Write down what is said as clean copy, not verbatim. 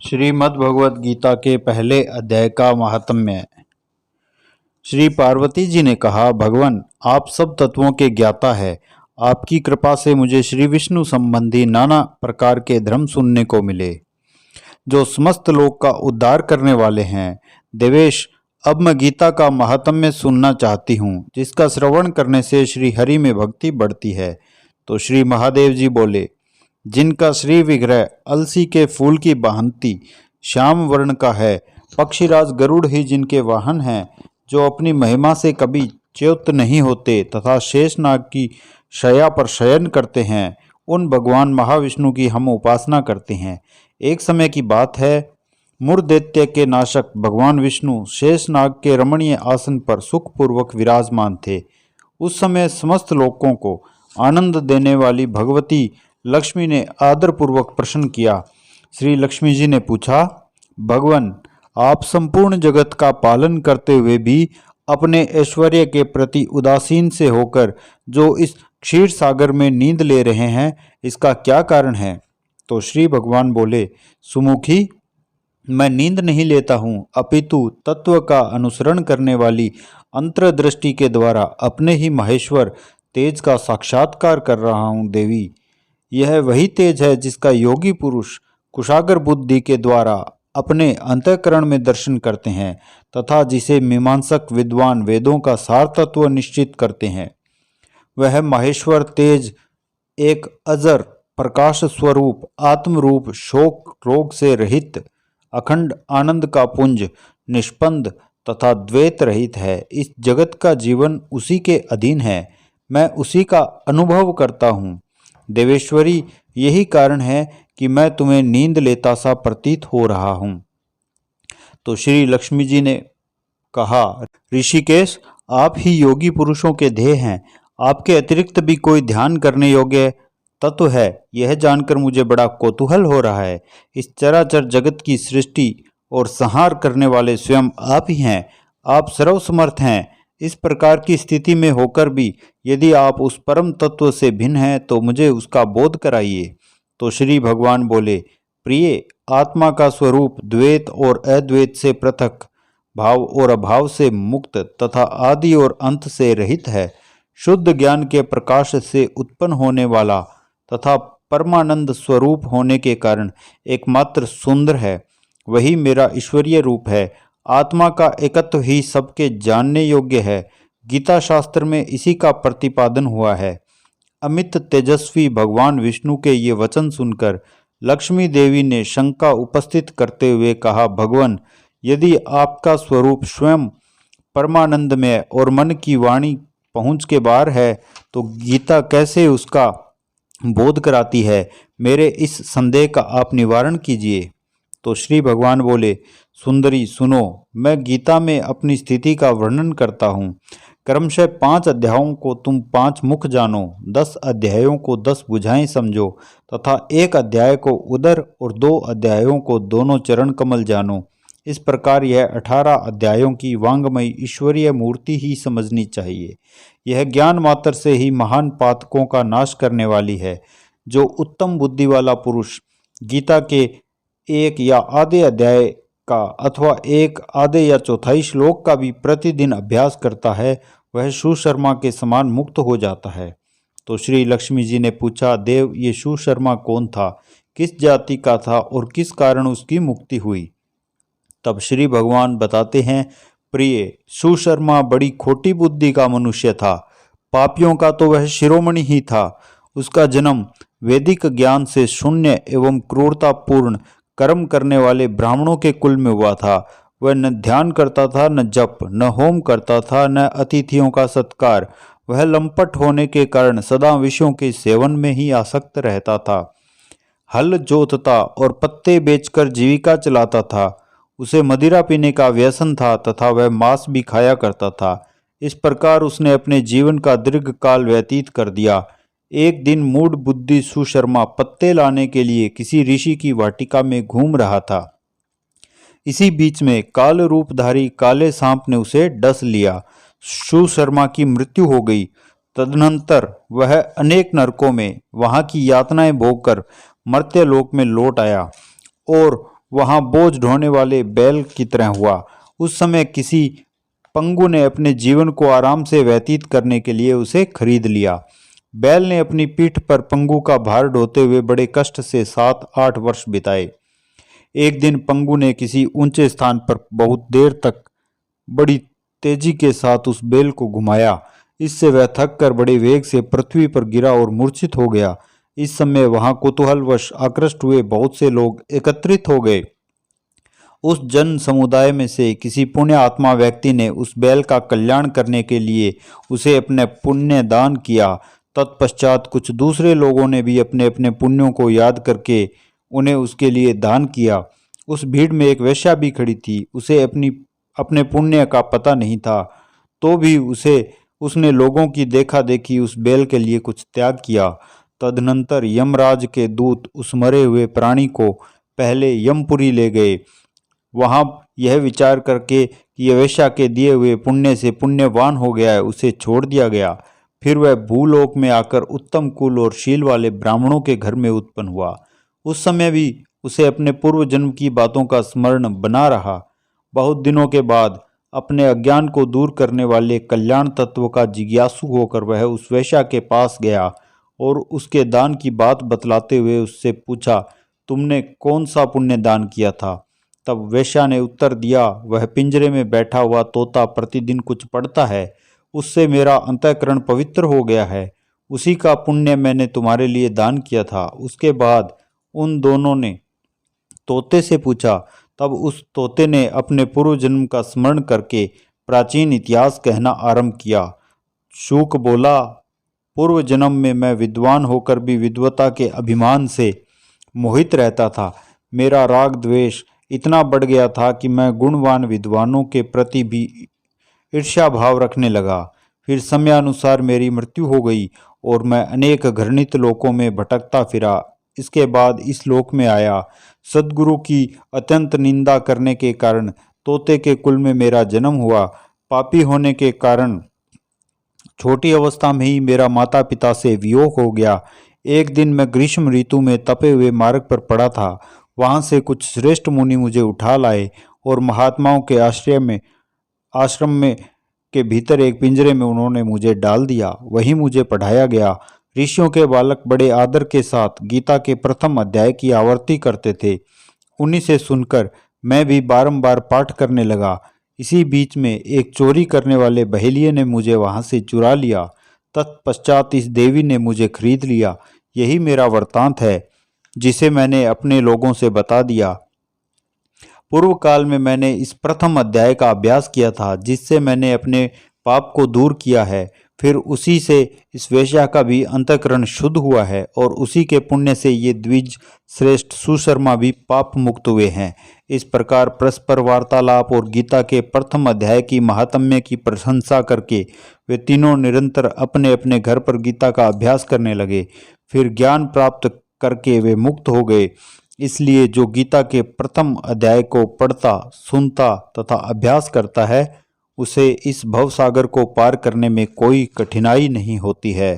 श्रीमद् भगवद गीता के पहले अध्याय का महात्म्य। श्री पार्वती जी ने कहा, भगवान आप सब तत्वों के ज्ञाता है। आपकी कृपा से मुझे श्री विष्णु संबंधी नाना प्रकार के धर्म सुनने को मिले जो समस्त लोक का उद्धार करने वाले हैं। देवेश, अब मैं गीता का महात्म्य सुनना चाहती हूँ, जिसका श्रवण करने से श्री हरि में भक्ति बढ़ती है। तो श्री महादेव जी बोले, जिनका श्री विग्रह अलसी के फूल की भांति श्याम वर्ण का है, पक्षीराज गरुड़ ही जिनके वाहन हैं, जो अपनी महिमा से कभी च्युत नहीं होते तथा शेषनाग की शया पर शयन करते हैं, उन भगवान महाविष्णु की हम उपासना करते हैं। एक समय की बात है, मुरदैत्य के नाशक भगवान विष्णु शेषनाग के रमणीय आसन पर सुखपूर्वक विराजमान थे। उस समय समस्त लोकों को आनंद देने वाली भगवती लक्ष्मी ने आदरपूर्वक प्रश्न किया। श्री लक्ष्मी जी ने पूछा, भगवान आप संपूर्ण जगत का पालन करते हुए भी अपने ऐश्वर्य के प्रति उदासीन से होकर जो इस क्षीर सागर में नींद ले रहे हैं, इसका क्या कारण है? तो श्री भगवान बोले, सुमुखी, मैं नींद नहीं लेता हूँ, अपितु तत्व का अनुसरण करने वाली अंतर्दृष्टि के द्वारा अपने ही महेश्वर तेज का साक्षात्कार कर रहा हूँ। देवी, यह वही तेज है जिसका योगी पुरुष कुशाग्र बुद्धि के द्वारा अपने अंतःकरण में दर्शन करते हैं तथा जिसे मीमांसक विद्वान वेदों का सार तत्व निश्चित करते हैं। वह महेश्वर तेज एक अजर प्रकाश स्वरूप आत्मरूप शोक रोग से रहित अखंड आनंद का पुंज निष्पंद तथा द्वैत रहित है। इस जगत का जीवन उसी के अधीन है, मैं उसी का अनुभव करता हूँ। देवेश्वरी, यही कारण है कि मैं तुम्हें नींद लेता सा प्रतीत हो रहा हूँ। तो श्री लक्ष्मी जी ने कहा, ऋषिकेश, आप ही योगी पुरुषों के ध्येय हैं। आपके अतिरिक्त भी कोई ध्यान करने योग्य तत्व है, यह जानकर मुझे बड़ा कौतूहल हो रहा है। इस चराचर जगत की सृष्टि और संहार करने वाले स्वयं आप ही हैं। आप सर्वसमर्थ हैं। इस प्रकार की स्थिति में होकर भी यदि आप उस परम तत्व से भिन्न हैं तो मुझे उसका बोध कराइए। तो श्री भगवान बोले, प्रिय, आत्मा का स्वरूप द्वैत और अद्वैत से पृथक, भाव और अभाव से मुक्त तथा आदि और अंत से रहित है। शुद्ध ज्ञान के प्रकाश से उत्पन्न होने वाला तथा परमानंद स्वरूप होने के कारण एकमात्र सुंदर है। वही मेरा ईश्वरीय रूप है। आत्मा का एकत्व ही सबके जानने योग्य है। गीता शास्त्र में इसी का प्रतिपादन हुआ है। अमित तेजस्वी भगवान विष्णु के ये वचन सुनकर लक्ष्मी देवी ने शंका उपस्थित करते हुए कहा, भगवान, यदि आपका स्वरूप स्वयं परमानंदमय और मन की वाणी पहुँच के बाहर है तो गीता कैसे उसका बोध कराती है? मेरे इस संदेह का आप निवारण कीजिए। तो श्री भगवान बोले, सुंदरी सुनो, मैं गीता में अपनी स्थिति का वर्णन करता हूँ। क्रमशः 5 अध्यायों को तुम 5 मुख जानो, 10 अध्यायों को 10 भुजाएं समझो तथा 1 अध्याय को उदर और 2 अध्यायों को दोनों चरण कमल जानो। इस प्रकार यह 18 अध्यायों की वांगमयी ईश्वरीय मूर्ति ही समझनी चाहिए। यह ज्ञान मात्र से ही महान पातकों का नाश करने वाली है। जो उत्तम बुद्धि वाला पुरुष गीता के 1 या आधे अध्याय का अथवा 1 आधे या चौथाई श्लोक का भी प्रतिदिन अभ्यास करता है, वह सुशर्मा के समान मुक्त हो जाता है। तो श्री लक्ष्मी जी ने पूछा, देव, ये सुशर्मा कौन था, किस जाति का था और किस कारण उसकी मुक्ति हुई? तब श्री भगवान बताते हैं, प्रिय, सुशर्मा बड़ी खोटी बुद्धि का मनुष्य था। पापियों का तो वह शिरोमणि ही था। उसका जन्म वैदिक ज्ञान से शून्य एवं क्रूरतापूर्ण कर्म करने वाले ब्राह्मणों के कुल में हुआ था। वह न ध्यान करता था, न जप, न होम करता था, न अतिथियों का सत्कार। वह लंपट होने के कारण सदा विषयों के सेवन में ही आसक्त रहता था। हल जोतता और पत्ते बेचकर जीविका चलाता था। उसे मदिरा पीने का व्यसन था तथा वह मांस भी खाया करता था। इस प्रकार उसने अपने जीवन का दीर्घ काल व्यतीत कर दिया। एक दिन मूढ़ बुद्धि सुशर्मा पत्ते लाने के लिए किसी ऋषि की वाटिका में घूम रहा था। इसी बीच में काल रूपधारी काले सांप ने उसे डस लिया। सुशर्मा की मृत्यु हो गई। तदनंतर वह अनेक नरकों में वहां की यातनाएं भोगकर मर्त्यलोक में लौट आया और वहां बोझ ढोने वाले बैल की तरह हुआ। उस समय किसी पंगु ने अपने जीवन को आराम से व्यतीत करने के लिए उसे खरीद लिया। बैल ने अपनी पीठ पर पंगु का भार ढोते हुए बड़े कष्ट से 7-8 वर्ष बिताए। एक दिन पंगु ने किसी ऊंचे स्थान पर बहुत देर तक बड़ी तेजी के साथ उस बैल को घुमाया। इससे वह थक कर बड़े वेग से पृथ्वी पर गिरा और मूर्छित हो गया। इस समय वहां कुतूहलवश आकृष्ट हुए बहुत से लोग एकत्रित हो गए। उस जन समुदाय में से किसी पुण्य आत्मा व्यक्ति ने उस बैल का कल्याण करने के लिए उसे अपने पुण्य दान किया। तत्पश्चात कुछ दूसरे लोगों ने भी अपने अपने पुण्यों को याद करके उन्हें उसके लिए दान किया। उस भीड़ में एक वेश्या भी खड़ी थी। उसे अपने पुण्य का पता नहीं था, तो भी उसने लोगों की देखा देखी उस बैल के लिए कुछ त्याग किया। तदनंतर यमराज के दूत उस मरे हुए प्राणी को पहले यमपुरी ले गए। वहां यह विचार करके कि यह वेश्या के दिए हुए पुण्य से पुण्यवान हो गया है, उसे छोड़ दिया गया। फिर वह भूलोक में आकर उत्तम कुल और शील वाले ब्राह्मणों के घर में उत्पन्न हुआ। उस समय भी उसे अपने पूर्व जन्म की बातों का स्मरण बना रहा। बहुत दिनों के बाद अपने अज्ञान को दूर करने वाले कल्याण तत्व का जिज्ञासु होकर वह उस वेश्या के पास गया और उसके दान की बात बतलाते हुए उससे पूछा, तुमने कौन सा पुण्य दान किया था? तब वेश्या ने उत्तर दिया, वह पिंजरे में बैठा हुआ तोता प्रतिदिन कुछ पढ़ता है, उससे मेरा अंतःकरण पवित्र हो गया है। उसी का पुण्य मैंने तुम्हारे लिए दान किया था। उसके बाद उन दोनों ने तोते से पूछा। तब उस तोते ने अपने पूर्व जन्म का स्मरण करके प्राचीन इतिहास कहना आरंभ किया। शूक बोला, पूर्व जन्म में मैं विद्वान होकर भी विद्वता के अभिमान से मोहित रहता था। मेरा राग द्वेष इतना बढ़ गया था कि मैं गुणवान विद्वानों के प्रति भी ईर्ष्या भाव रखने लगा। फिर समयानुसार मेरी मृत्यु हो गई और मैं अनेक घृणित लोकों में भटकता फिरा। इसके बाद इस लोक में आया। सद्गुरु की अत्यंत निंदा करने के कारण तोते के कुल में मेरा जन्म हुआ। पापी होने के कारण छोटी अवस्था में ही मेरा माता पिता से वियोग हो गया। एक दिन मैं ग्रीष्म ऋतु में तपे हुए मार्ग पर पड़ा था। वहां से कुछ श्रेष्ठ मुनि मुझे उठा लाए और महात्माओं के आश्रम में के भीतर एक पिंजरे में उन्होंने मुझे डाल दिया। वहीं मुझे पढ़ाया गया। ऋषियों के बालक बड़े आदर के साथ गीता के प्रथम अध्याय की आवर्ती करते थे। उन्हीं से सुनकर मैं भी बारंबार पाठ करने लगा। इसी बीच में एक चोरी करने वाले बहेलिये ने मुझे वहां से चुरा लिया। तत्पश्चात इस देवी ने मुझे खरीद लिया। यही मेरा वृत्तांत है, जिसे मैंने अपने लोगों से बता दिया। पूर्व काल में मैंने इस प्रथम अध्याय का अभ्यास किया था, जिससे मैंने अपने पाप को दूर किया है। फिर उसी से इस वेश्या का भी अंतःकरण शुद्ध हुआ है और उसी के पुण्य से ये द्विज श्रेष्ठ सुशर्मा भी पाप मुक्त हुए हैं। इस प्रकार परस्पर वार्तालाप और गीता के प्रथम अध्याय की महात्म्य की प्रशंसा करके वे तीनों निरंतर अपने अपने घर पर गीता का अभ्यास करने लगे। फिर ज्ञान प्राप्त करके वे मुक्त हो गए। इसलिए जो गीता के प्रथम अध्याय को पढ़ता, सुनता तथा अभ्यास करता है, उसे इस भवसागर को पार करने में कोई कठिनाई नहीं होती है।